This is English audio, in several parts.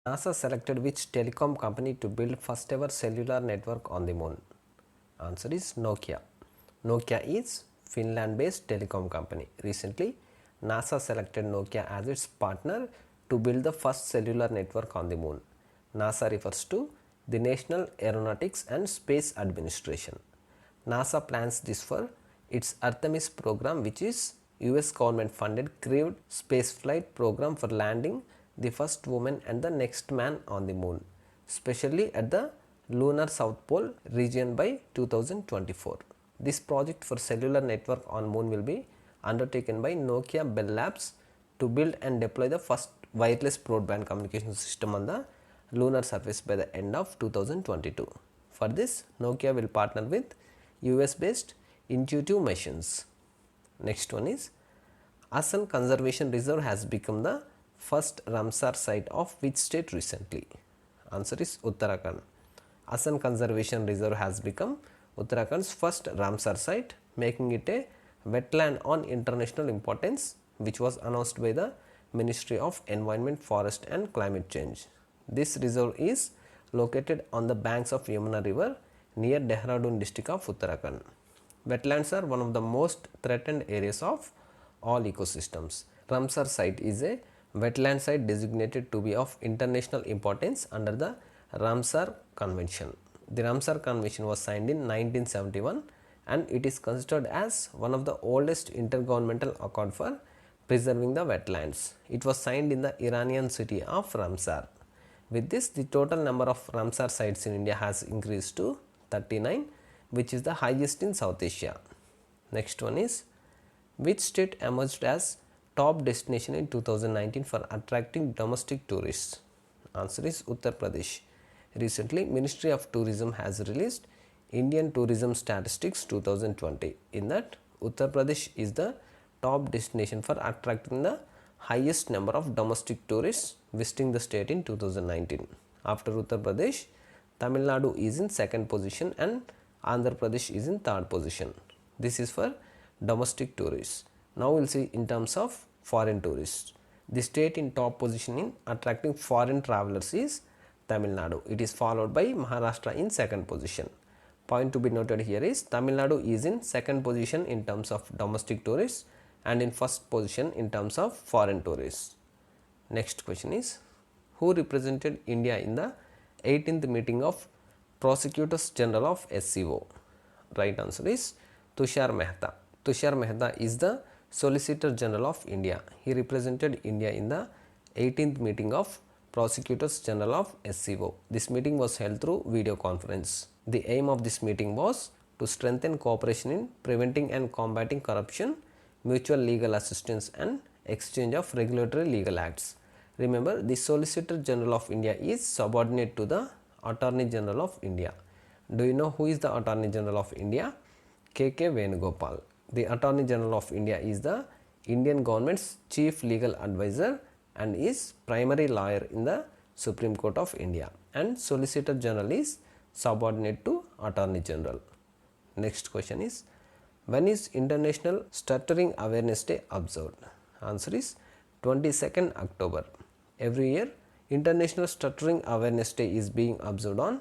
NASA selected which telecom company to build first ever cellular network on the moon? Answer is Nokia. Nokia is Finland based telecom company. Recently, NASA selected Nokia as its partner to build the first cellular network on the moon. NASA refers to the National Aeronautics and Space Administration. NASA plans this for its Artemis program, which is US government funded crewed spaceflight program for landing the first woman and the next man on the moon, especially at the lunar south pole region by 2024. This project for cellular network on moon will be undertaken by Nokia Bell Labs to build and deploy the first wireless broadband communication system on the lunar surface by the end of 2022. For this, Nokia will partner with US based Intuitive Machines. Next one is Asan Conservation Reserve has become the first Ramsar site of which state recently? Answer is Uttarakhand. Asan Conservation Reserve has become Uttarakhand's first Ramsar site, making it a wetland on international importance, which was announced by the Ministry of Environment, Forest and Climate Change. This reserve is located on the banks of Yamuna River near Dehradun district of Uttarakhand. Wetlands are one of the most threatened areas of all ecosystems. Ramsar site is a wetland site designated to be of international importance under the Ramsar Convention. The Ramsar Convention was signed in 1971 and it is considered as one of the oldest intergovernmental accord for preserving the wetlands. It was signed in the Iranian city of Ramsar. With this, the total number of Ramsar sites in India has increased to 39, which is the highest in South Asia. Next one is, which state emerged as top destination in 2019 for attracting domestic tourists? Answer is Uttar Pradesh. Recently, Ministry of Tourism has released Indian Tourism Statistics 2020. In that, Uttar Pradesh is the top destination for attracting the highest number of domestic tourists visiting the state in 2019. After Uttar Pradesh, Tamil Nadu is in second position and Andhra Pradesh is in third position. This is for domestic tourists. Now we will see in terms of foreign tourists. The state in top position in attracting foreign travelers is Tamil Nadu. It is followed by Maharashtra in second position. Point to be noted here is Tamil Nadu is in second position in terms of domestic tourists and in first position in terms of foreign tourists. Next question is, who represented India in the 18th meeting of Prosecutors General of SCO? Right answer is Tushar Mehta. Tushar Mehta is the Solicitor General of India. He represented India in the 18th meeting of Prosecutors General of SCO. This meeting was held through video conference. The aim of this meeting was to strengthen cooperation in preventing and combating corruption, mutual legal assistance and exchange of regulatory legal acts. Remember, the Solicitor General of India is subordinate to the Attorney General of India. Do you know who is the Attorney General of India? K.K. Venugopal. The Attorney General of India is the Indian government's chief legal advisor and is primary lawyer in the Supreme Court of India, and Solicitor General is subordinate to Attorney General. Next question is, when is International Stuttering Awareness Day observed? Answer is 22nd October. Every year, International Stuttering Awareness Day is being observed on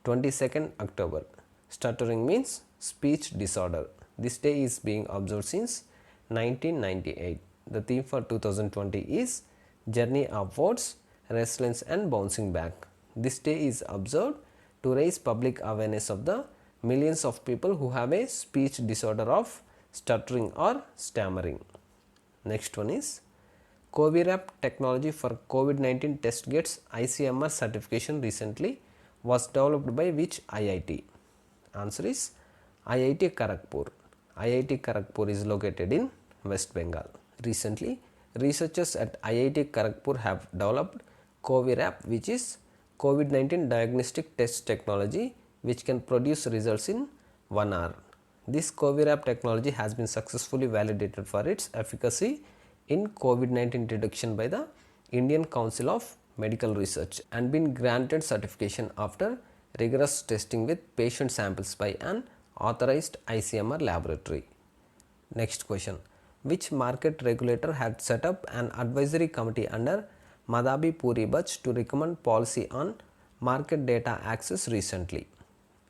22nd October. Stuttering means speech disorder. This day is being observed since 1998. The theme for 2020 is Journey Upwards, Resilience and Bouncing Back. This day is observed to raise public awareness of the millions of people who have a speech disorder of stuttering or stammering. Next one is, Covirap technology for COVID-19 test gets ICMR certification recently was developed by which IIT? Answer is IIT Kharagpur. IIT Kharagpur is located in West Bengal. Recently, researchers at IIT Kharagpur have developed Covirap, which is COVID-19 diagnostic test technology which can produce results in 1 hour. This Covirap technology has been successfully validated for its efficacy in COVID-19 detection by the Indian Council of Medical Research and been granted certification after rigorous testing with patient samples by an authorized ICMR laboratory. Next question, which market regulator had set up an advisory committee under Madhabi Puri Bach to recommend policy on market data access recently?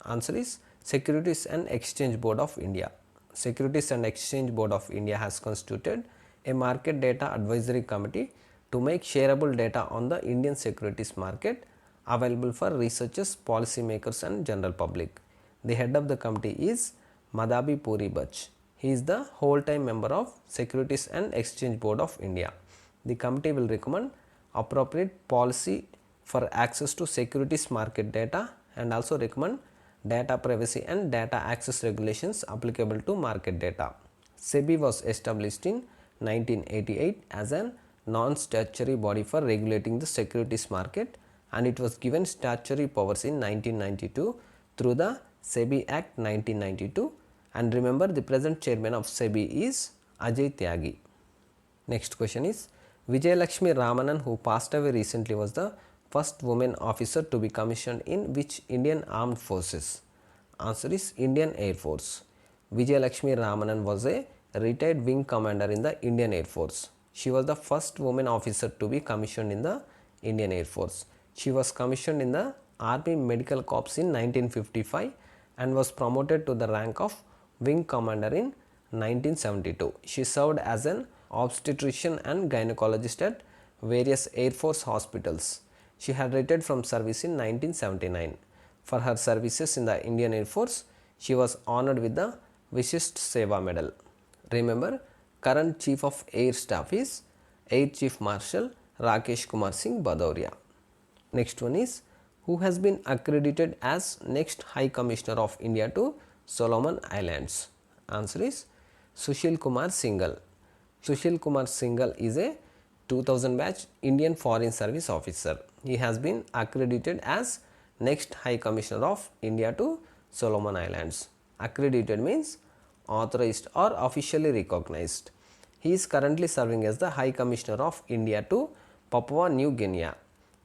Answer is Securities and Exchange Board of India. Securities and Exchange Board of India has constituted a market data advisory committee to make shareable data on the Indian securities market available for researchers, policymakers and general public. The head of the committee is Madhabi Puri Bach. He is the whole-time member of Securities and Exchange Board of India. The committee will recommend appropriate policy for access to securities market data and also recommend data privacy and data access regulations applicable to market data. SEBI was established in 1988 as a non-statutory body for regulating the securities market, and it was given statutory powers in 1992 through the SEBI Act 1992. And remember, the present chairman of SEBI is Ajay Tyagi. Next question is, Vijayalakshmi Ramanan, who passed away recently, was the first woman officer to be commissioned in which Indian Armed Forces? Answer is Indian Air Force. Vijayalakshmi Ramanan was a retired wing commander in the Indian Air Force. She was the first woman officer to be commissioned in the Indian Air Force. She was commissioned in the Army Medical Corps in 1955 and was promoted to the rank of wing commander in 1972. She served as an obstetrician and gynecologist at various Air Force hospitals. She had retired from service in 1979. For her services in the Indian Air Force, she was honored with the Vishisht Seva Medal. Remember, current Chief of Air Staff is Air Chief Marshal Rakesh Kumar Singh Bhadauria. Next one is, who has been accredited as next High Commissioner of India to Solomon Islands? Answer is Sushil Kumar Singhal. Sushil Kumar Singhal is a 2000 batch Indian Foreign Service officer. He has been accredited as next High Commissioner of India to Solomon Islands. Accredited means authorized or officially recognized. He is currently serving as the High Commissioner of India to Papua New Guinea.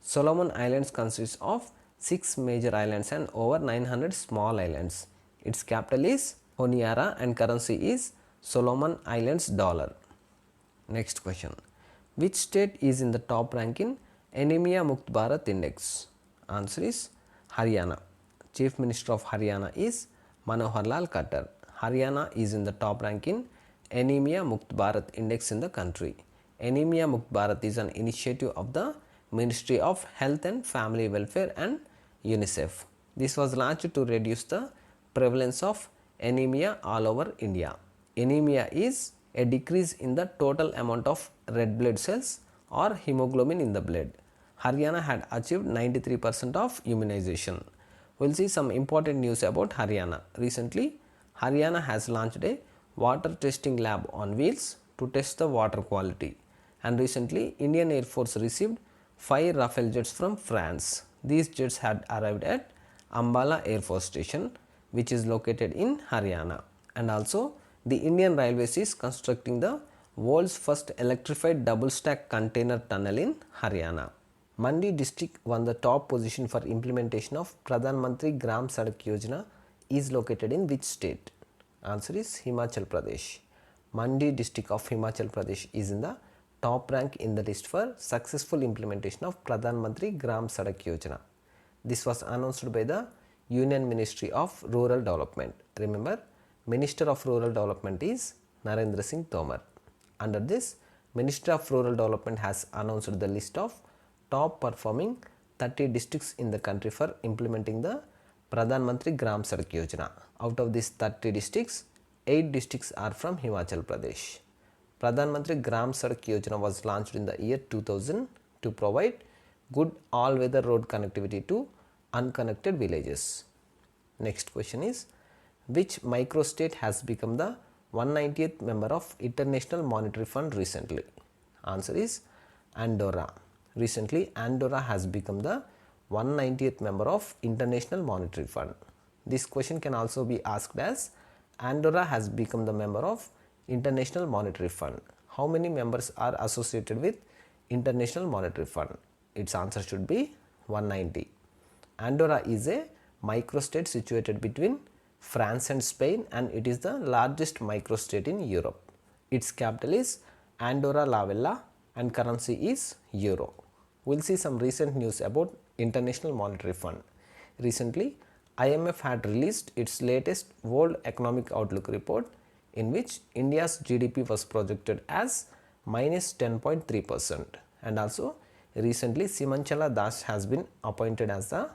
Solomon Islands consists of 6 major islands and over 900 small islands. Its capital is Honiara and currency is Solomon Islands dollar. Next question. Which state is in the top rank in Anemia Mukt Bharat Index? Answer is Haryana. Chief Minister of Haryana is Manohar Lal Khattar. Haryana is in the top rank in Anemia Mukt Bharat Index in the country. Anemia Mukt Bharat is an initiative of the Ministry of Health and Family Welfare and UNICEF. This was launched to reduce the prevalence of anemia all over India. Anemia is a decrease in the total amount of red blood cells or hemoglobin in the blood. Haryana had achieved 93% of immunization. We'll see some important news about Haryana. Recently, Haryana has launched a water testing lab on wheels to test the water quality. And recently, Indian Air Force received 5 Rafale jets from France. These jets had arrived at Ambala Air Force Station, which is located in Haryana. And also, the Indian Railways is constructing the world's first electrified double stack container tunnel in Haryana. Mandi district won the top position for implementation of Pradhan Mantri Gram Sadak Yojana is located in which state? Answer is Himachal Pradesh. Mandi district of Himachal Pradesh is in the top rank in the list for successful implementation of Pradhan Mantri Gram Sadak Yojana. This was announced by the Union Ministry of Rural Development. Remember, Minister of Rural Development is Narendra Singh Tomar. Under this, Ministry of Rural Development has announced the list of top performing 30 districts in the country for implementing the Pradhan Mantri Gram Sadak Yojana. Out of these 30 districts, 8 districts are from Himachal Pradesh. Pradhan Mantri Gram Sadak Yojana was launched in the year 2000 to provide good all-weather road connectivity to unconnected villages. Next question is, which microstate has become the 190th member of International Monetary Fund recently? Answer is Andorra. Recently, Andorra has become the 190th member of International Monetary Fund. This question can also be asked as, Andorra has become the member of International Monetary Fund. How many members are associated with International Monetary Fund? Its answer should be 190. Andorra is a microstate situated between France and Spain, and it is the largest microstate in Europe. Its capital is Andorra la Vella and currency is euro. we'll see some recent news about International Monetary Fund. Recently, IMF had released its latest World Economic Outlook report, in which India's GDP was projected as minus 10.3%, and also recently Simanchala Das has been appointed as the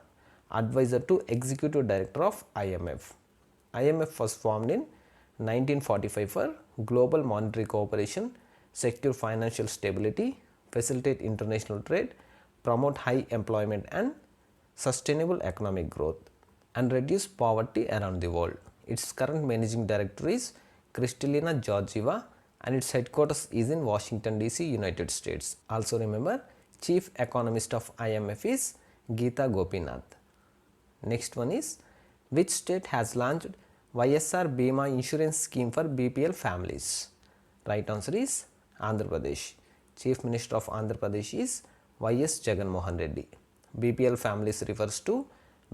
advisor to Executive Director of IMF. IMF was formed in 1945 for global monetary cooperation, secure financial stability, facilitate international trade, promote high employment and sustainable economic growth, and reduce poverty around the world. Its current managing director is Kristalina Georgieva and its headquarters is in Washington DC, United States. Also remember, chief economist of IMF is Geeta Gopinath. Next one is, which state has launched YSR Bima insurance scheme for BPL families? Right answer is Andhra Pradesh. Chief Minister of Andhra Pradesh is YS Jagan Mohan Reddy. BPL families refers to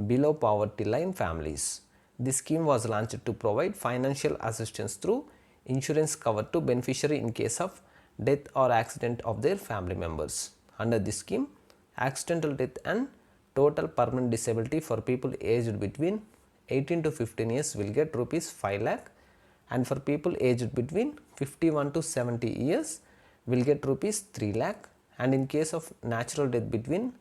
below poverty line families. This scheme was launched to provide financial assistance through insurance cover to beneficiary in case of death or accident of their family members. Under this scheme, accidental death and total permanent disability for people aged between 18 to 15 years will get rupees 5 lakh, and for people aged between 51 to 70 years will get rupees 3 lakh, and in case of natural death between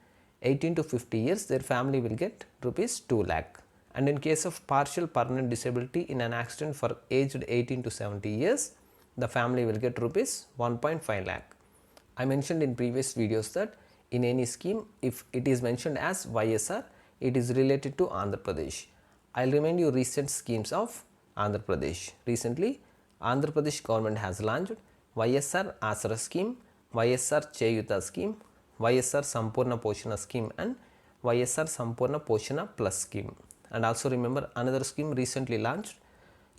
18 to 50 years their family will get rupees 2 lakh, and in case of partial permanent disability in an accident for aged 18 to 70 years the family will get rupees 1.5 lakh. I mentioned in previous videos that in any scheme, if it is mentioned as YSR, it is related to Andhra Pradesh. I will remind you recent schemes of Andhra Pradesh. Recently, Andhra Pradesh government has launched YSR Asara scheme, YSR Cheyuta scheme, YSR Sampurna Poshana scheme and YSR Sampurna Poshana Plus scheme. And also remember another scheme recently launched,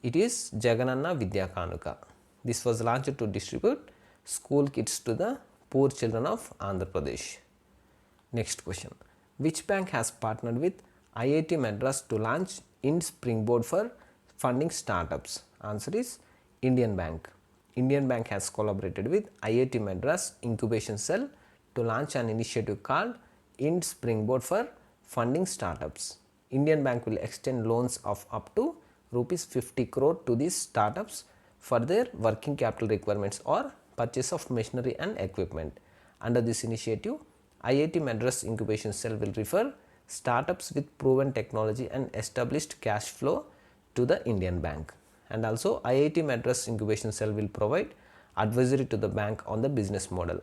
it is Jagananna Vidya Kanuka. This was launched to distribute school kits to the poor children of Andhra Pradesh. Next question, which bank has partnered with IIT Madras to launch IND Springboard for funding startups? Answer is Indian Bank. Indian Bank has collaborated with IIT Madras Incubation Cell to launch an initiative called IND Springboard for funding startups. Indian Bank will extend loans of up to rupees 50 crore to these startups for their working capital requirements or purchase of machinery and equipment. Under this initiative, IIT Madras Incubation Cell will refer startups with proven technology and established cash flow to the Indian Bank. And also IIT Madras Incubation Cell will provide advisory to the bank on the business model.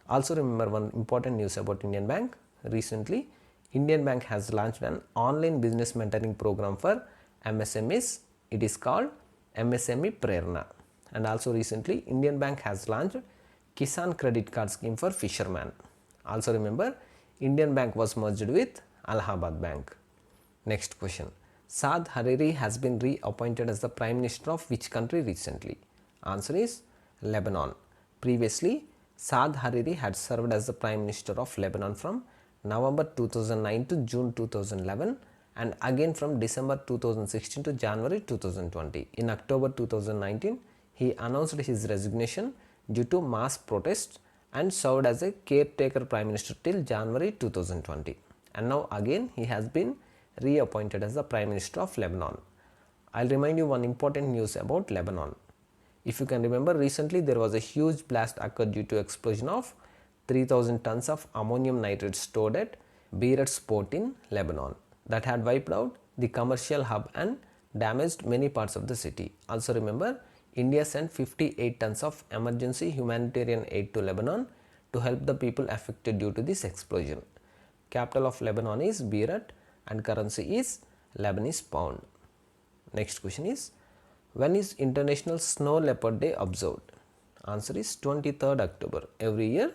Also remember one important news about Indian Bank. Recently, Indian Bank has launched an online business mentoring program for MSMEs. It is called MSME Prerna. And also recently, Indian Bank has launched Kisan Credit Card Scheme for fishermen. Also remember, Indian Bank was merged with Allahabad Bank. Next question, Saad Hariri has been reappointed as the Prime Minister of which country recently? Answer is Lebanon. Previously, Saad Hariri had served as the Prime Minister of Lebanon from November 2009 to June 2011 and again from December 2016 to January 2020. In October 2019, he announced his resignation due to mass protests and served as a caretaker Prime Minister till January 2020. And now again he has been reappointed as the Prime Minister of Lebanon. I'll remind you one important news about Lebanon. If you can remember, recently there was a huge blast occurred due to explosion of 3000 tons of ammonium nitrate stored at Beirut port in Lebanon that had wiped out the commercial hub and damaged many parts of the city. Also remember, India sent 58 tons of emergency humanitarian aid to Lebanon to help the people affected due to this explosion. Capital of Lebanon is Beirut and currency is Lebanese pound. Next question is, when is International Snow Leopard Day observed? Answer is 23rd October. Every year,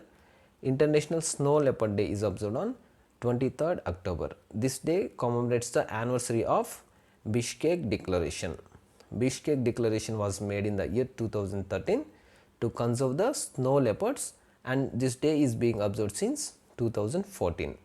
International Snow Leopard Day is observed on 23rd October. This day commemorates the anniversary of Bishkek Declaration. Bishkek Declaration was made in the year 2013 to conserve the snow leopards, and this day is being observed since 2014.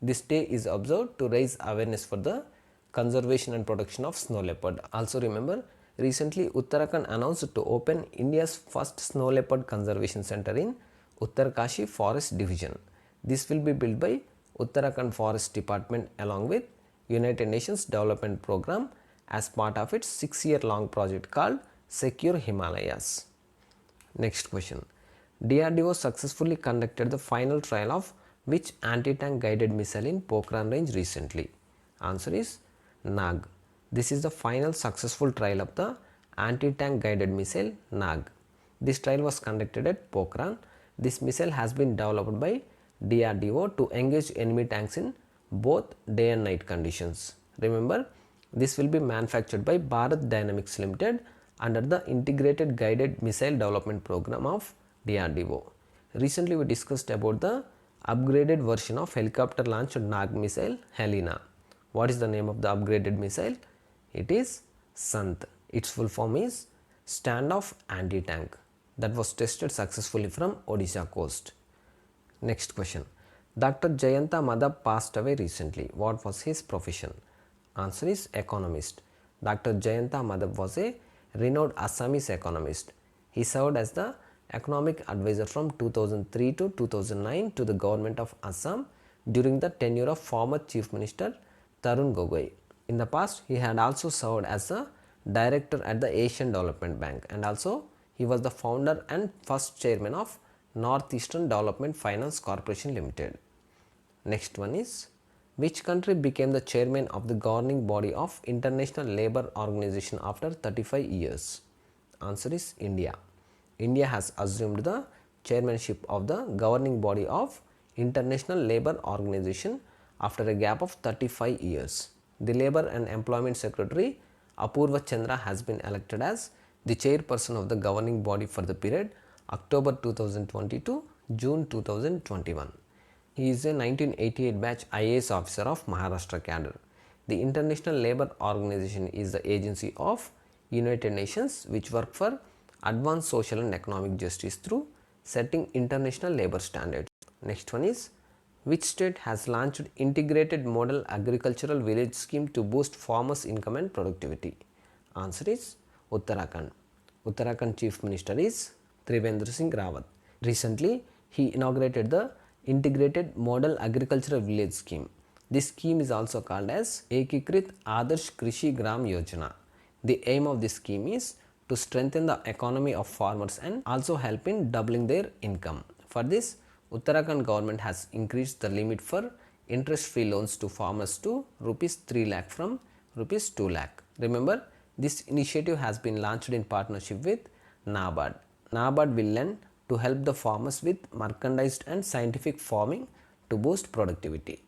This day is observed to raise awareness for the conservation and protection of snow leopard. Also remember, recently Uttarakhand announced to open India's first snow leopard conservation center in Uttarkashi Forest Division. This will be built by Uttarakhand Forest Department along with United Nations Development Program as part of its 6-year long project called Secure Himalayas. Next question. DRDO successfully conducted the final trial of which anti-tank guided missile in Pokhran range recently? Answer is Nag. This is the final successful trial of the anti-tank guided missile Nag. This trial was conducted at Pokhran. This missile has been developed by DRDO to engage enemy tanks in both day and night conditions. Remember, this will be manufactured by Bharat Dynamics Limited under the Integrated Guided Missile Development Program of DRDO. Recently, we discussed about the upgraded version of helicopter launched Nag missile Helena. What is the name of the upgraded missile? It is Sant. Its full form is Standoff Anti-Tank, that was tested successfully from Odisha coast. Next question. Dr. Jayanta Madhav passed away recently. What was his profession? Answer is economist. Dr. Jayanta Madhav was a renowned Assamese economist. He served as the economic advisor from 2003 to 2009 to the government of Assam during the tenure of former Chief Minister Tarun Gogoi. In the past, he had also served as a director at the Asian Development Bank, and also he was the founder and first chairman of Northeastern Development Finance Corporation Limited. Next one is, which country became the chairman of the governing body of International Labour Organization after 35 years? Answer is India. India has assumed the chairmanship of the governing body of International Labour Organization after a gap of 35 years. The Labour and Employment Secretary Apurva Chandra has been elected as the chairperson of the governing body for the period October 2020 to June 2021. He is a 1988 batch IAS officer of Maharashtra cadre. The International Labour Organization is the agency of United Nations which work for advanced social and economic justice through setting international labour standards. Next one is, which state has launched integrated model agricultural village scheme to boost farmers' income and productivity? Answer is Uttarakhand. Uttarakhand Chief Minister is Trivendra Singh Rawat. Recently, he inaugurated the integrated model agricultural village scheme. This scheme is also called as Ekikrit Adarsh Krishi Gram Yojana. The aim of this scheme is to strengthen the economy of farmers and also help in doubling their income. For this, Uttarakhand government has increased the limit for interest-free loans to farmers to rupees 3 lakh from rupees 2 lakh. Remember, this initiative has been launched in partnership with NABARD. NABARD will lend to help the farmers with merchandised and scientific farming to boost productivity.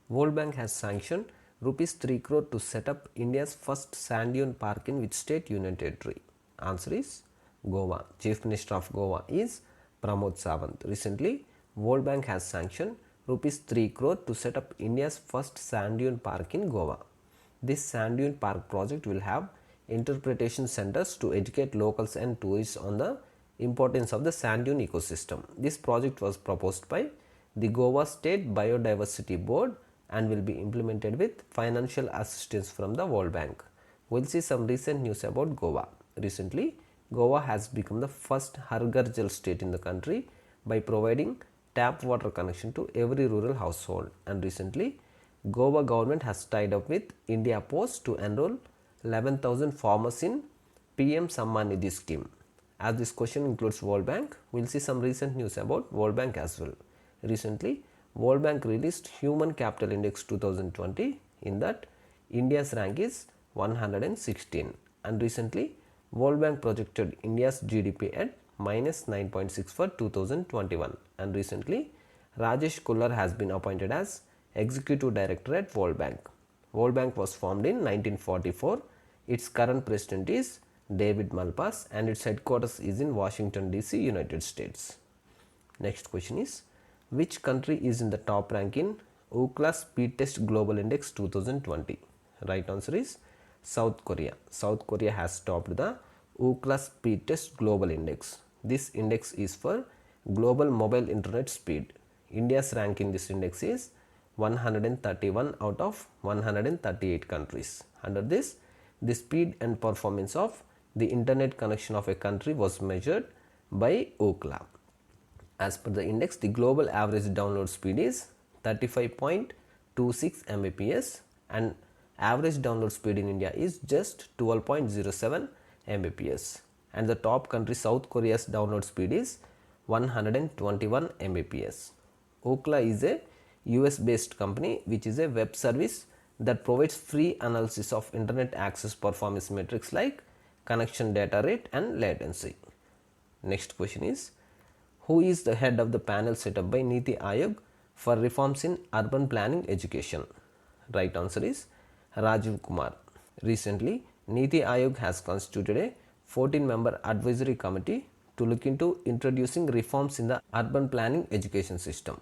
World Bank has sanctioned rupees 3 crore to set up India's first sand dune park in which state union territory? Answer is Goa. Chief Minister of Goa is Pramod Sawant. Recently, World Bank has sanctioned rupees 3 crore to set up India's first sand dune park in Goa. This sand dune park project will have interpretation centers to educate locals and tourists on the importance of the sand dune ecosystem. This project was proposed by the Goa State Biodiversity Board and will be implemented with financial assistance from the World Bank. We'll see some recent news about Goa. Recently, Goa has become the first Har Ghar Jal state in the country by providing tap water connection to every rural household, and recently Goa government has tied up with India Post to enroll 11,000 farmers in PM Samman Nidhi scheme. As this question includes World Bank, we'll see some recent news about World Bank as well. Recently, World Bank released Human Capital Index 2020. In that, India's rank is 116, and recently World Bank projected India's GDP at minus 9.6 for 2021, and recently Rajesh Kullar has been appointed as Executive Director at World Bank. World Bank was formed in 1944. Its current president is David Malpass and its headquarters is in Washington DC, United States. Next question is, which country is in the top rank in Ookla Speed Test Global Index 2020? Right answer is South Korea. South Korea has topped the Ookla Speed Test Global Index. This index is for global mobile internet speed. India's rank in this index is 131 out of 138 countries. Under this, the speed and performance of the internet connection of a country was measured by Ookla. As per the index, the global average download speed is 35.26 Mbps and average download speed in India is just 12.07 Mbps, and the top country South Korea's download speed is 121 Mbps. Ookla is a US based company which is a web service that provides free analysis of internet access performance metrics like connection data rate and latency. Next question is, who is the head of the panel set up by Niti Aayog for reforms in urban planning education? Right answer is Rajiv Kumar. Recently, Niti Aayog has constituted a 14-member advisory committee to look into introducing reforms in the urban planning education system.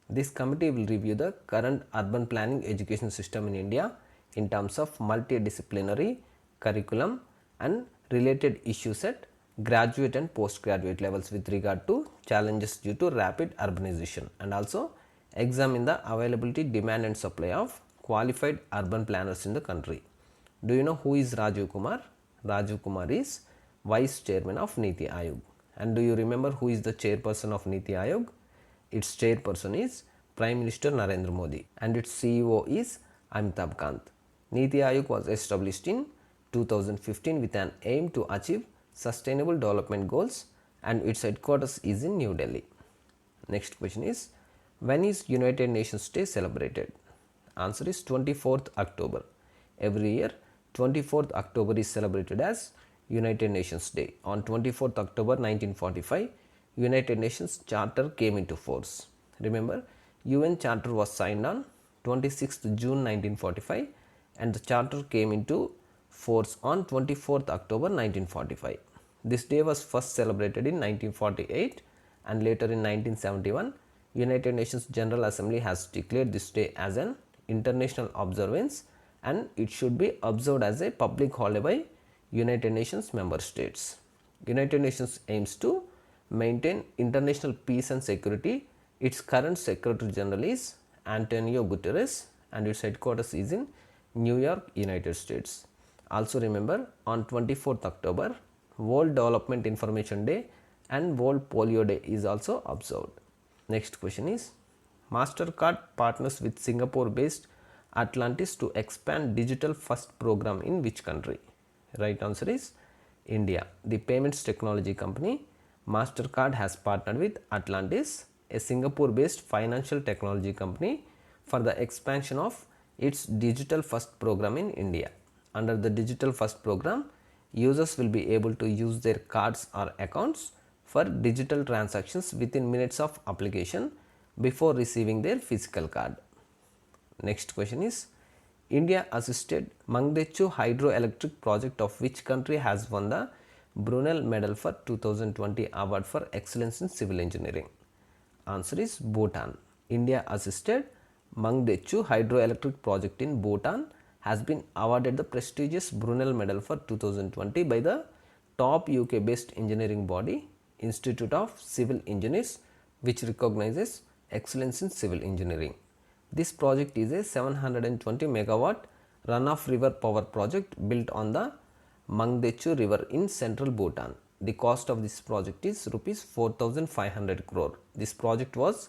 This committee will review the current urban planning education system in India in terms of multidisciplinary curriculum and related issues at graduate and postgraduate levels with regard to challenges due to rapid urbanization, and also examine the availability, demand and supply of qualified urban planners in the country. Do you know who is Rajiv Kumar? Rajiv Kumar is Vice Chairman of Niti Aayog. And do you remember who is the chairperson of Niti Aayog? Its chairperson is Prime Minister Narendra Modi and its CEO is Amitabh Kant. Niti Aayog was established in 2015 with an aim to achieve sustainable development goals, and its headquarters is in New Delhi. Next question is, when is United Nations Day celebrated? Answer is 24th October. Every year 24th October is celebrated as United Nations Day. On 24th October 1945, United Nations Charter came into force. Remember, UN Charter was signed on 26th June 1945 and the Charter came into force on 24th October 1945. This day was first celebrated in 1948 and later in 1971, United Nations General Assembly has declared this day as an international observance and it should be observed as a public holiday by United Nations member states. United Nations aims to maintain international peace and security. Its current Secretary General is Antonio Guterres and its headquarters is in New York, United States. Also remember, on 24th October, World Development Information Day and World Polio Day is also observed. Next question is, MasterCard partners with Singapore-based Atlantis to expand Digital First program in which country? Right answer is India. The payments technology company MasterCard has partnered with Atlantis, a Singapore-based financial technology company, for the expansion of its Digital First program in India. Under the Digital First program, users will be able to use their cards or accounts for digital transactions within minutes of application before receiving their physical card. Next question is, India assisted Mangdechu hydroelectric project of which country has won the Brunel Medal for 2020 award for excellence in civil engineering? Answer is Bhutan. India assisted Mangdechu hydroelectric project in Bhutan has been awarded the prestigious Brunel Medal for 2020 by the top UK based engineering body Institute of Civil Engineers, which recognizes excellence in civil engineering. This project is a 720 megawatt runoff river power project built on the Mangdechu river in central Bhutan. The cost of this project is rupees 4,500 crore. This project was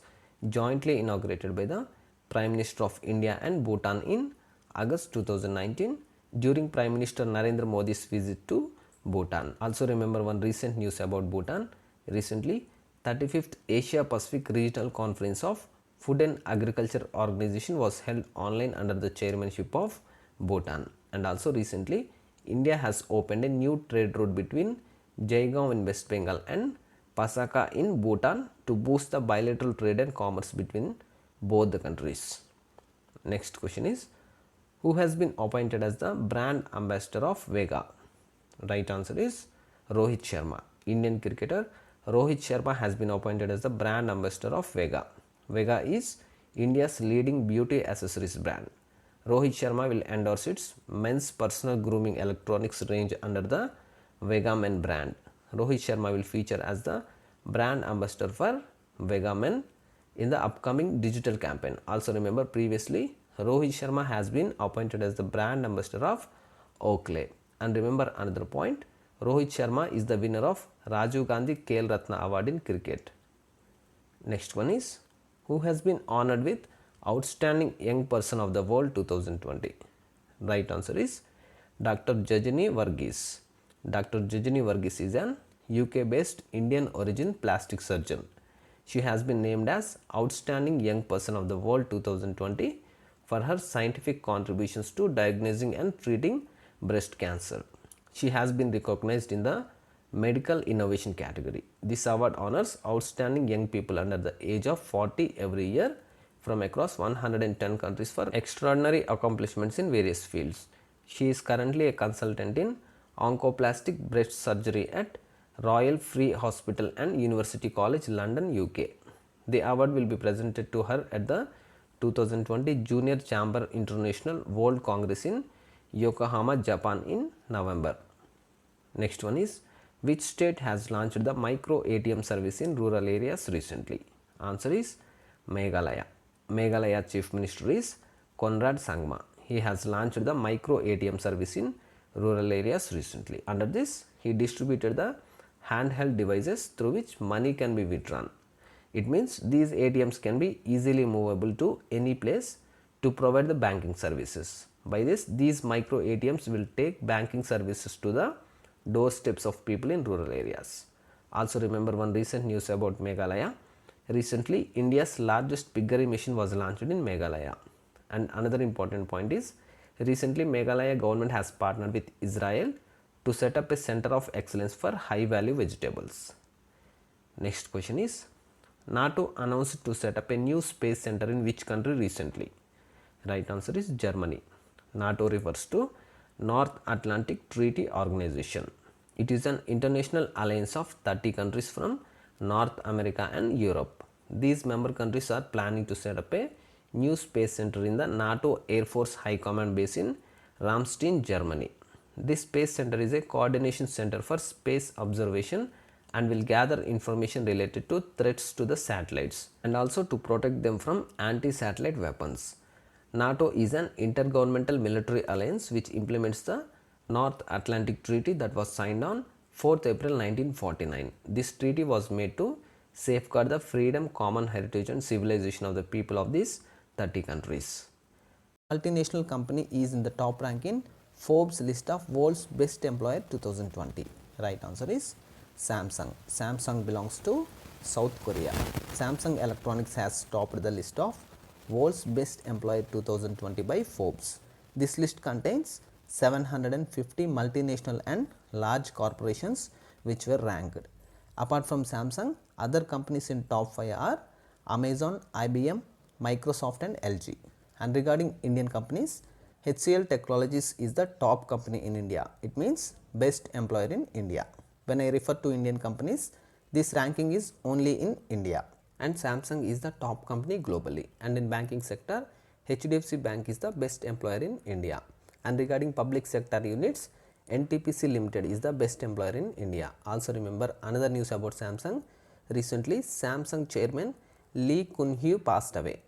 jointly inaugurated by the Prime Minister of India and Bhutan in August 2019 during Prime Minister Narendra Modi's visit to Bhutan. Also remember one recent news about Bhutan. Recently, 35th Asia Pacific Regional Conference of Food and Agriculture Organization was held online under the chairmanship of Bhutan. And also recently, India has opened a new trade route between Jaigaon in West Bengal and Pasaka in Bhutan to boost the bilateral trade and commerce between both the countries. Next question is, who has been appointed as the brand ambassador of Vega? Right answer is Rohit Sharma. Indian cricketer Rohit Sharma has been appointed as the brand ambassador of Vega. Vega is India's leading beauty accessories brand. Rohit Sharma will endorse its men's personal grooming electronics range under the Vega Men brand. Rohit Sharma will feature as the brand ambassador for Vega Men in the upcoming digital campaign. Also remember, previously Rohit Sharma has been appointed as the brand ambassador of Oakley. And remember another point, Rohit Sharma is the winner of Rajiv Gandhi Khel Ratna Award in cricket. Next one is, who has been honored with Outstanding Young Person of the World 2020? Right answer is Dr. Jajani Varghese. Dr. Jajani Varghese is an UK based Indian origin plastic surgeon. She has been named as Outstanding Young Person of the World 2020 for her scientific contributions to diagnosing and treating breast cancer. She has been recognized in the Medical Innovation category. This award honors outstanding young people under the age of 40 every year from across 110 countries for extraordinary accomplishments in various fields. She is currently a consultant in oncoplastic breast surgery at Royal Free Hospital and University College London, UK. The award will be presented to her at the 2020 Junior Chamber International World Congress in Yokohama, Japan in November. Next one is, which state has launched the micro ATM service in rural areas recently? Answer is Meghalaya. Meghalaya Chief Minister is Conrad Sangma. He has launched the micro ATM service in rural areas recently. Under this, he distributed the handheld devices through which money can be withdrawn. It means these ATMs can be easily movable to any place to provide the banking services. By this, these micro ATMs will take banking services to the doorsteps of people in rural areas. Also remember one recent news about Meghalaya. Recently, India's largest piggery machine was launched in Meghalaya. And another important point is, recently Meghalaya government has partnered with Israel to set up a center of excellence for high value vegetables. Next question is, NATO announced to set up a new space center in which country recently? Right answer is Germany. NATO refers to North Atlantic Treaty Organization. It is an international alliance of 30 countries from North America and Europe. These member countries are planning to set up a new space center in the NATO Air Force High Command base in Ramstein, Germany. This space center is a coordination center for space observation and will gather information related to threats to the satellites and also to protect them from anti-satellite weapons. NATO is an intergovernmental military alliance which implements the North Atlantic Treaty that was signed on 4th April 1949. This treaty was made to safeguard the freedom, common heritage and civilization of the people of these 30 countries. Multinational company is in the top rank in Forbes list of world's best employer 2020. Right answer is Samsung. Samsung belongs to South Korea. Samsung Electronics has topped the list of world's best employer 2020 by Forbes. This list contains 750 multinational and large corporations which were ranked. Apart from Samsung, other companies in top 5 are Amazon, IBM, Microsoft and LG. And regarding Indian companies, HCL Technologies is the top company in India. It means best employer in India. When I refer to Indian companies, this ranking is only in India. And Samsung is the top company globally. And in banking sector, HDFC Bank is the best employer in India. And regarding public sector units, NTPC Limited is the best employer in India. Also remember another news about Samsung. Recently, Samsung chairman Lee Kun-hee passed away.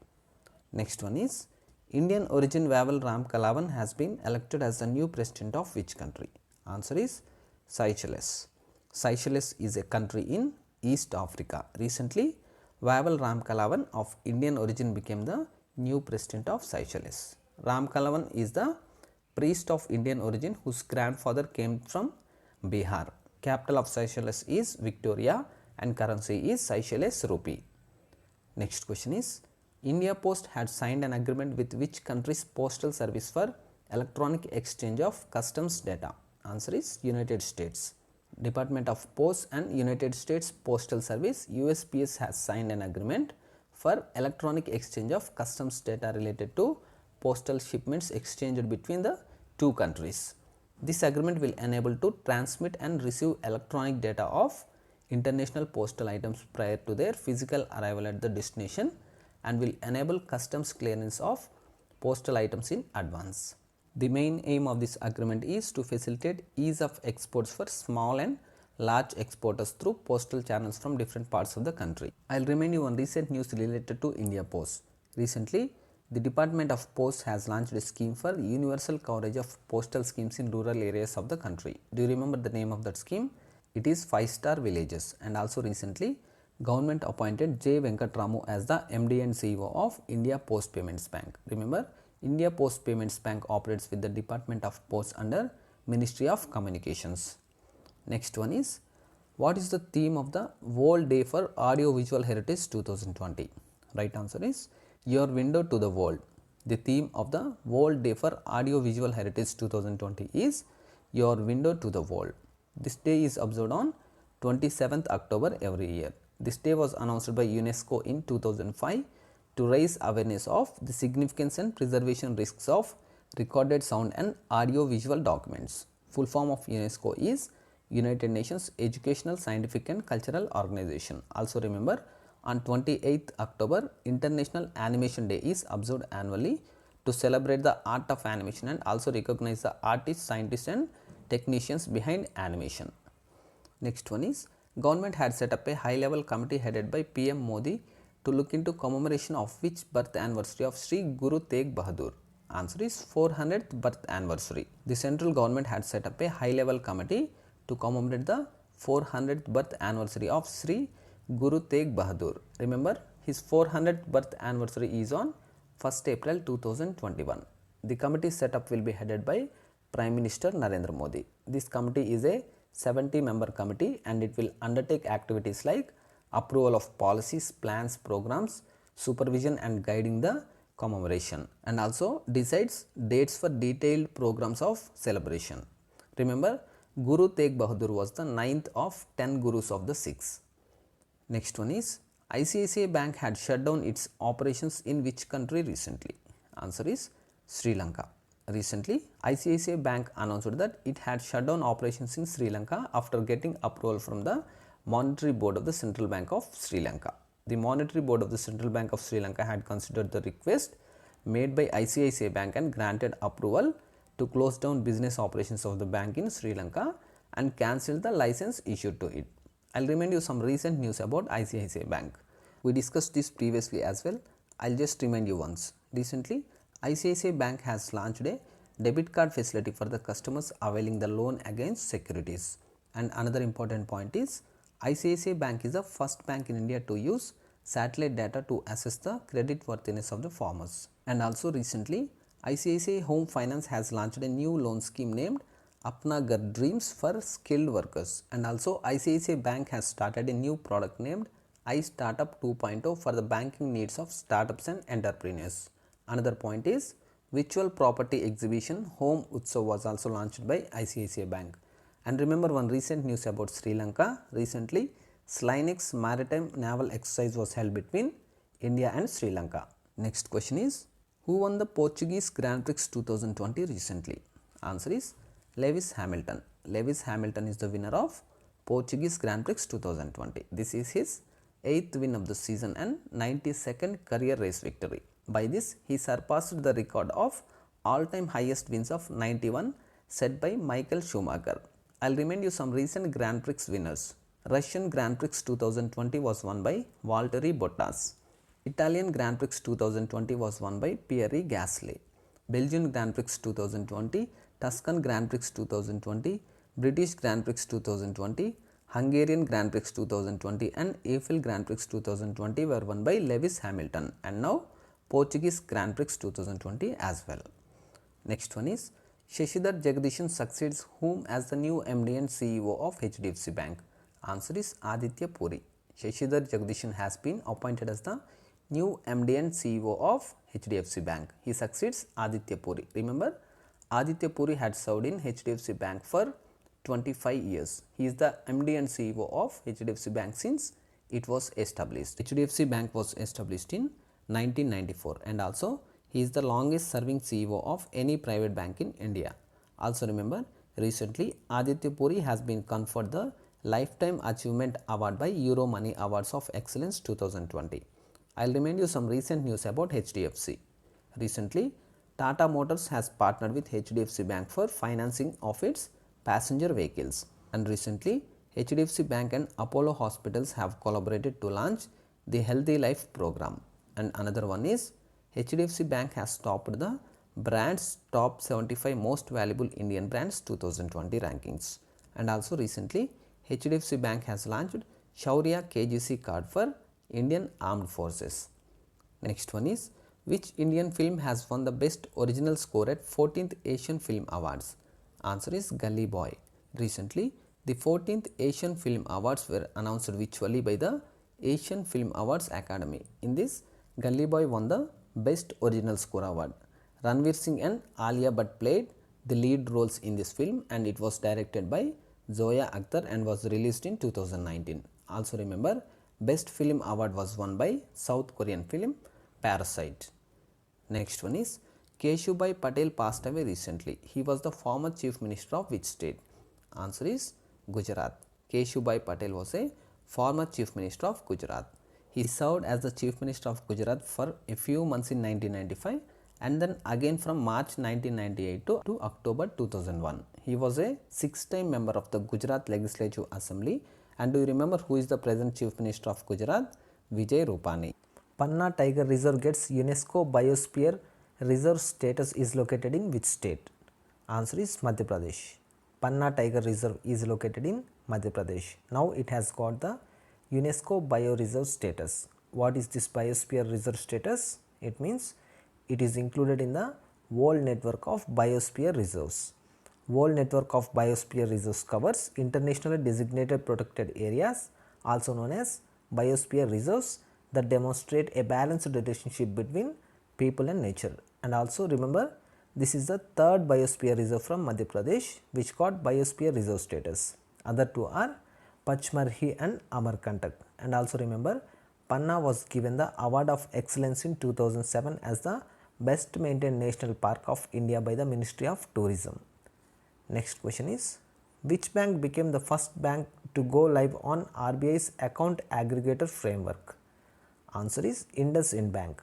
Next one is, Indian origin Vaval Ram Kalawan has been elected as the new president of which country? Answer is Seychelles. Seychelles is a country in East Africa. Recently, Vaval Ram Kalawan of Indian origin became the new president of Seychelles. Ram Kalawan is the priest of Indian origin whose grandfather came from Bihar. Capital of Seychelles is Victoria and currency is Seychelles rupee. Next question is, India Post had signed an agreement with which country's postal service for electronic exchange of customs data? Answer is United States. Department of Post and United States Postal Service USPS has signed an agreement for electronic exchange of customs data related to postal shipments exchanged between the two countries. This agreement will enable to transmit and receive electronic data of international postal items prior to their physical arrival at the destination and will enable customs clearance of postal items in advance. The main aim of this agreement is to facilitate ease of exports for small and large exporters through postal channels from different parts of the country. I will remind you on recent news related to India Post. Recently, the Department of Post has launched a scheme for universal coverage of postal schemes in rural areas of the country. Do you remember the name of that scheme? It is 5-star villages. And also recently, government appointed J. Venkatramu as the MD and CEO of India Post Payments Bank. Remember, India Post Payments Bank operates with the Department of Posts under Ministry of Communications. Next one is, what is the theme of the World Day for Audiovisual Heritage 2020? Right answer is Your Window to the World. The theme of the World Day for Audiovisual Heritage 2020 is Your Window to the World. This day is observed on 27th October every year. This day was announced by UNESCO in 2005 to raise awareness of the significance and preservation risks of recorded sound and audio-visual documents. Full form of UNESCO is United Nations Educational, Scientific and Cultural Organization. Also remember, on 28th October, International Animation Day is observed annually to celebrate the art of animation and also recognize the artists, scientists and technicians behind animation. Next one is, government had set up a high level committee headed by PM Modi to look into commemoration of which birth anniversary of Sri Guru Tegh Bahadur. Answer is 400th birth anniversary. The central government had set up a high level committee to commemorate the 400th birth anniversary of Sri Guru Tegh Bahadur. Remember, his 400th birth anniversary is on 1st April 2021. The committee setup will be headed by Prime Minister Narendra Modi. This committee is a 70-member committee and it will undertake activities like approval of policies, plans, programs, supervision and guiding the commemoration, and also decides dates for detailed programs of celebration. Remember, Guru Tegh Bahadur was the 9th of 10 Gurus of the Sikhs. Next one is, ICICI Bank had shut down its operations in which country recently? Answer is Sri Lanka. Recently, ICICI Bank announced that it had shut down operations in Sri Lanka after getting approval from the Monetary Board of the Central Bank of Sri Lanka. The Monetary Board of the Central Bank of Sri Lanka had considered the request made by ICICI Bank and granted approval to close down business operations of the bank in Sri Lanka and cancelled the license issued to it. I'll remind you some recent news about ICICI Bank. We discussed this previously as well. I'll just remind you once. Recently, ICICI Bank has launched a debit card facility for the customers availing the loan against securities. And another important point is, ICICI Bank is the first bank in India to use satellite data to assess the credit worthiness of the farmers. And also recently, ICICI Home Finance has launched a new loan scheme named Apna Ghar Dreams for skilled workers. And also ICICI Bank has started a new product named iStartup 2.0 for the banking needs of startups and entrepreneurs. Another point is, virtual property exhibition Home Utsav was also launched by ICICI Bank. And remember one recent news about Sri Lanka. Recently, Slynex maritime naval exercise was held between India and Sri Lanka. Next question is, who won the Portuguese Grand Prix 2020 recently? Answer is Lewis Hamilton. Lewis Hamilton is the winner of Portuguese Grand Prix 2020. This is his 8th win of the season and 92nd career race victory. By this, he surpassed the record of all-time highest wins of 91 set by Michael Schumacher. I'll remind you some recent Grand Prix winners. Russian Grand Prix 2020 was won by Valtteri Bottas. Italian Grand Prix 2020 was won by Pierre Gasly. Belgian Grand Prix 2020, Tuscan Grand Prix 2020, British Grand Prix 2020, Hungarian Grand Prix 2020 and Eiffel Grand Prix 2020 were won by Lewis Hamilton, and now Portuguese Grand Prix 2020 as well. Next one is, Shashidhar Jagdishan succeeds whom as the new MD and CEO of HDFC Bank? Answer is Aditya Puri. Shashidhar Jagdishan has been appointed as the new MD and CEO of HDFC Bank. He succeeds Aditya Puri. Remember, Aditya Puri had served in HDFC Bank for 25 years. He is the MD and CEO of HDFC Bank since it was established. HDFC Bank was established in 1994 and also he is the longest serving CEO of any private bank in India. Also remember, recently Aditya Puri has been conferred the Lifetime Achievement Award by Euromoney Awards of Excellence 2020. I'll remind you some recent news about HDFC. Recently, Tata Motors has partnered with HDFC Bank for financing of its passenger vehicles. And recently, HDFC Bank and Apollo Hospitals have collaborated to launch the Healthy Life program. And another one is, HDFC Bank has topped the Brands Top 75 Most Valuable Indian Brands 2020 rankings. And also recently, HDFC Bank has launched Shaurya KGC card for Indian Armed Forces. Next one is, which Indian film has won the best original score at 14th Asian Film Awards? Answer is Gully Boy. Recently, the 14th Asian Film Awards were announced virtually by the Asian Film Awards Academy. In this, Gully Boy won the best original score award. Ranveer Singh and Alia Bhatt played the lead roles in this film, and it was directed by Zoya Akhtar and was released in 2019. Also remember, best film award was won by South Korean film Parasite. Next one is, Keshubhai Patel passed away recently. He was the former chief minister of which state? Answer is Gujarat. Keshubhai Patel was a former chief minister of Gujarat. He served as the chief minister of Gujarat for a few months in 1995 and then again from March 1998 to October 2001. He was a 6-time member of the Gujarat Legislative Assembly. And do you remember who is the present chief minister of Gujarat? Vijay Rupani. Panna Tiger Reserve gets UNESCO Biosphere Reserve status is located in which state? Answer is Madhya Pradesh. Panna Tiger Reserve is located in Madhya Pradesh. Now it has got the UNESCO Bioreserve status. What is this Biosphere Reserve status? It means it is included in the World Network of Biosphere Reserves. World Network of Biosphere Reserves covers internationally designated protected areas, also known as biosphere reserves, that demonstrate a balanced relationship between people and nature. And also remember, this is the third biosphere reserve from Madhya Pradesh which got biosphere reserve status. Other two are Pachmarhi and Amarkantak. And also remember, Panna was given the Award of Excellence in 2007 as the best maintained national park of India by the Ministry of Tourism. Next question is, which bank became the first bank to go live on RBI's account aggregator framework? Answer is IndusInd Bank.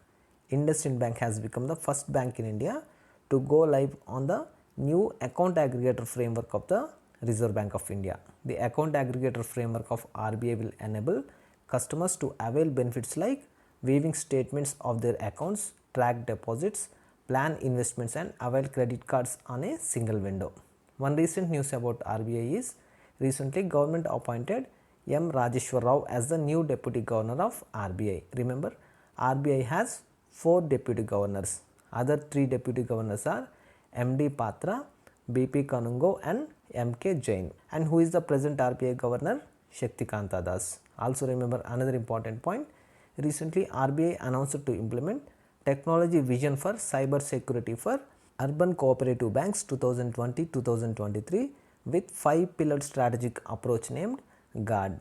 IndusInd Bank has become the first bank in India to go live on the new account aggregator framework of the Reserve Bank of India. The account aggregator framework of RBI will enable customers to avail benefits like waiving statements of their accounts, track deposits, plan investments and avail credit cards on a single window. One recent news about RBI is, recently government appointed M. Rajeshwar Rao as the new Deputy Governor of RBI. Remember, RBI has 4 Deputy Governors. Other 3 Deputy Governors are MD Patra, BP Kanungo and MK Jain. And who is the present RBI Governor? Shaktikanta Das. Also remember another important point, recently RBI announced to implement Technology Vision for Cyber Security for Urban Cooperative Banks 2020-2023 with 5-pillared strategic approach named GUARD.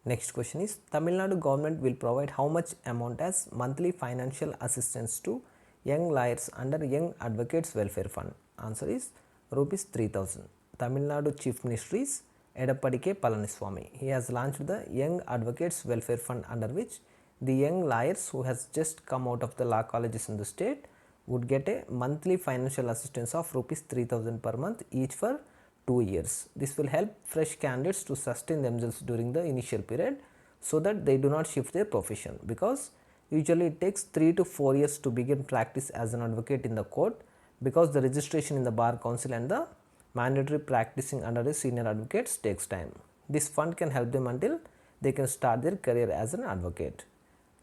Next question is, Tamil Nadu government will provide how much amount as monthly financial assistance to young lawyers under Young Advocates Welfare Fund? Answer is rupees 3000. Tamil Nadu Chief Minister is Edappadi K. Palaniswamy. He has launched the Young Advocates Welfare Fund, under which the young lawyers who has just come out of the law colleges in the state would get a monthly financial assistance of rupees 3000 per month each for 2 years. This will help fresh candidates to sustain themselves during the initial period so that they do not shift their profession, because usually it takes 3 to 4 years to begin practice as an advocate in the court, because the registration in the bar council and the mandatory practicing under a senior advocate takes time. This fund can help them until they can start their career as an advocate.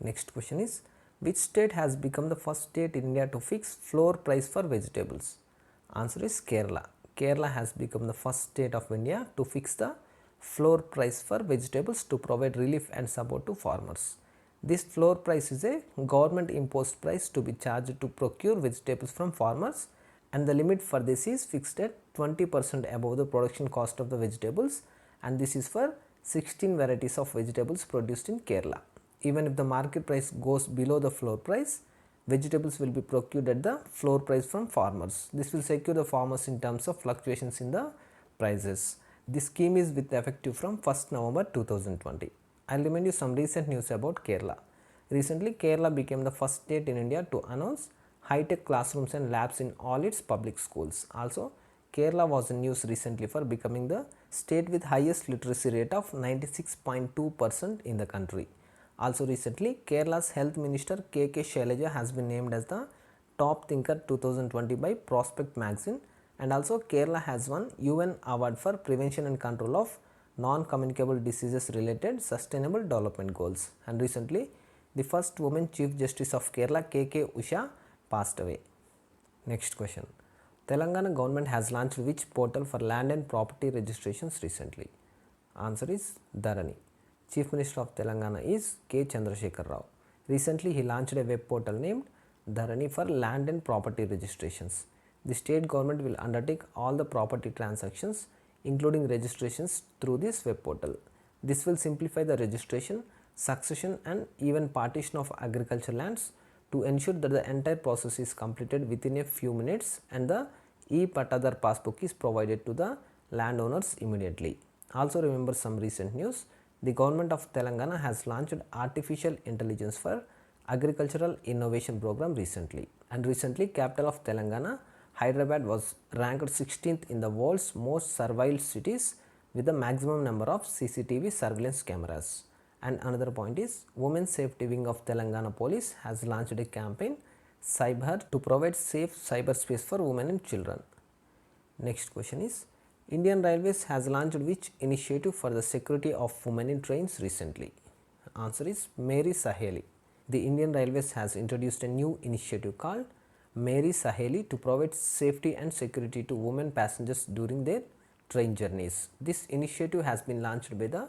Next question is, which state has become the first state in India to fix floor price for vegetables? Answer is Kerala. Kerala has become the first state of India to fix the floor price for vegetables to provide relief and support to farmers. This floor price is a government imposed price to be charged to procure vegetables from farmers, and the limit for this is fixed at 20% above the production cost of the vegetables, and this is for 16 varieties of vegetables produced in Kerala. Even if the market price goes below the floor price, vegetables will be procured at the floor price from farmers. This will secure the farmers in terms of fluctuations in the prices. This scheme is with effective from 1st November 2020. I will remind you some recent news about Kerala. Recently, Kerala became the first state in India to announce high-tech classrooms and labs in all its public schools. Also, Kerala was in news recently for becoming the state with highest literacy rate of 96.2% in the country. Also recently, Kerala's Health Minister K.K. Shailaja has been named as the Top Thinker 2020 by Prospect magazine, and also Kerala has won UN Award for Prevention and Control of non-communicable diseases related sustainable development goals. And recently, the first woman Chief Justice of Kerala, K.K. Usha, passed away. Next question. Telangana government has launched which portal for land and property registrations recently? Answer is Dharani. Chief Minister of Telangana is K. Chandrasekhar Rao. Recently, he launched a web portal named Dharani for land and property registrations. The state government will undertake all the property transactions, including registrations, through this web portal. This will simplify the registration, succession, and even partition of agriculture lands to ensure that the entire process is completed within a few minutes and the e-Patadar passbook is provided to the landowners immediately. Also remember some recent news. The government of Telangana has launched artificial intelligence for agricultural innovation program recently. And recently, capital of Telangana, Hyderabad, was ranked 16th in the world's most surveilled cities with the maximum number of CCTV surveillance cameras. And another point is, Women's Safety Wing of Telangana Police has launched a campaign, Cyber, to provide safe cyberspace for women and children. Next question is, Indian Railways has launched which initiative for the security of women in trains recently? Answer is Meri Saheli. The Indian Railways has introduced a new initiative called Meri Saheli to provide safety and security to women passengers during their train journeys. This initiative has been launched by the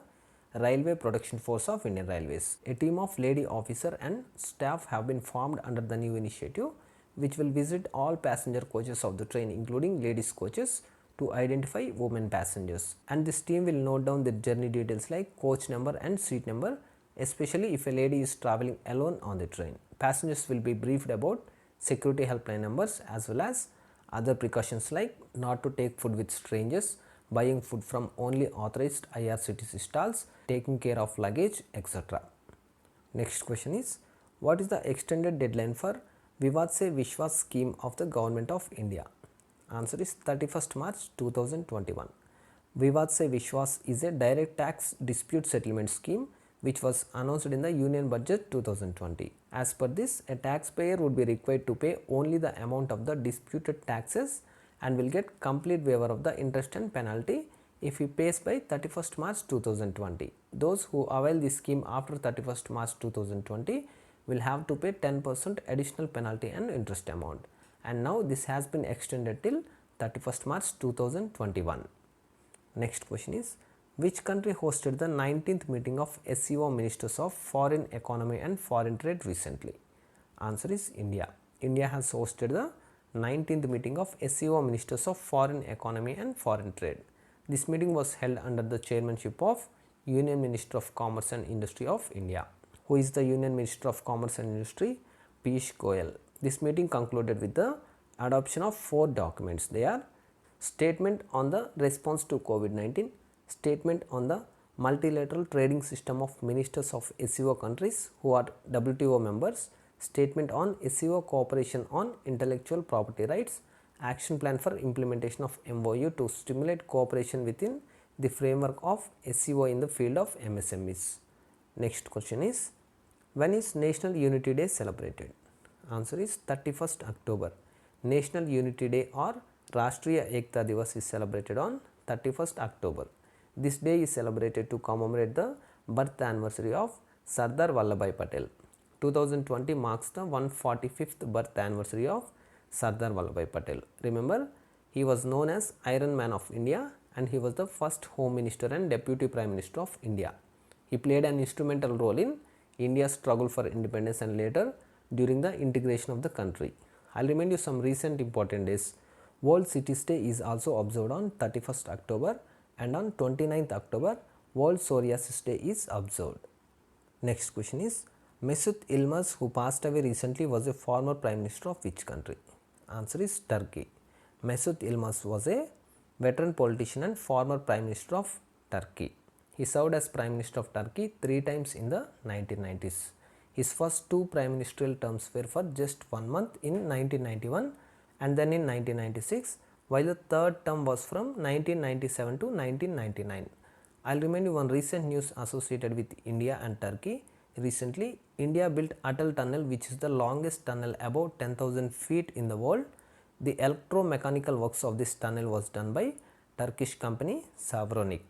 Railway Protection Force of Indian Railways. A team of lady officer and staff have been formed under the new initiative, which will visit all passenger coaches of the train, including ladies coaches, to identify women passengers. And this team will note down their journey details like coach number and seat number, especially if a lady is traveling alone on the train. Passengers will be briefed about security helpline numbers as well as other precautions like not to take food with strangers, buying food from only authorized IRCTC stalls, taking care of luggage, etc. Next question is, what is the extended deadline for Vivad Se Vishwas scheme of the Government of India? Answer is 31st March 2021. Vivad Se Vishwas is a direct tax dispute settlement scheme which was announced in the Union Budget 2020. As per this, a taxpayer would be required to pay only the amount of the disputed taxes and will get complete waiver of the interest and penalty if he pays by 31st March 2020. Those who avail this scheme after 31st March 2020 will have to pay 10% additional penalty and interest amount. And now this has been extended till 31st March 2021. Next question is, which country hosted the 19th meeting of SCO Ministers of Foreign Economy and Foreign Trade recently? Answer is India. India has hosted the 19th meeting of SCO Ministers of Foreign Economy and Foreign Trade. This meeting was held under the chairmanship of Union Minister of Commerce and Industry of India. Who is the Union Minister of Commerce and Industry? Piyush Goyal. This meeting concluded with the adoption of 4 documents. They are Statement on the Response to COVID-19, Statement on the Multilateral Trading System of Ministers of SCO countries who are WTO members, Statement on SCO Cooperation on Intellectual Property Rights, Action Plan for Implementation of MOU to stimulate cooperation within the framework of SCO in the field of MSMEs. Next question is, when is National Unity Day celebrated? Answer is 31st October. National Unity Day or Rashtriya Ekta Divas is celebrated on 31st October. This day is celebrated to commemorate the birth anniversary of Sardar Vallabhbhai Patel. 2020 marks the 145th birth anniversary of Sardar Vallabhbhai Patel. Remember, he was known as Iron Man of India and he was the first Home Minister and Deputy Prime Minister of India. He played an instrumental role in India's struggle for independence and later during the integration of the country. I'll remind you some recent important days. World Cities Day is also observed on 31st October and on 29th October, World Psoriasis Day is observed. Next question is, Mesut Yilmaz, who passed away recently, was a former Prime Minister of which country? Answer is Turkey. Mesut Yilmaz was a veteran politician and former Prime Minister of Turkey. He served as Prime Minister of Turkey 3 times in the 1990s. His first 2 prime ministerial terms were for just 1 month in 1991 and then in 1996, while the third term was from 1997 to 1999. I'll remind you one recent news associated with India and Turkey. Recently, India built Atal Tunnel, which is the longest tunnel above 10,000 feet in the world. The electromechanical works of this tunnel was done by Turkish company Savronic.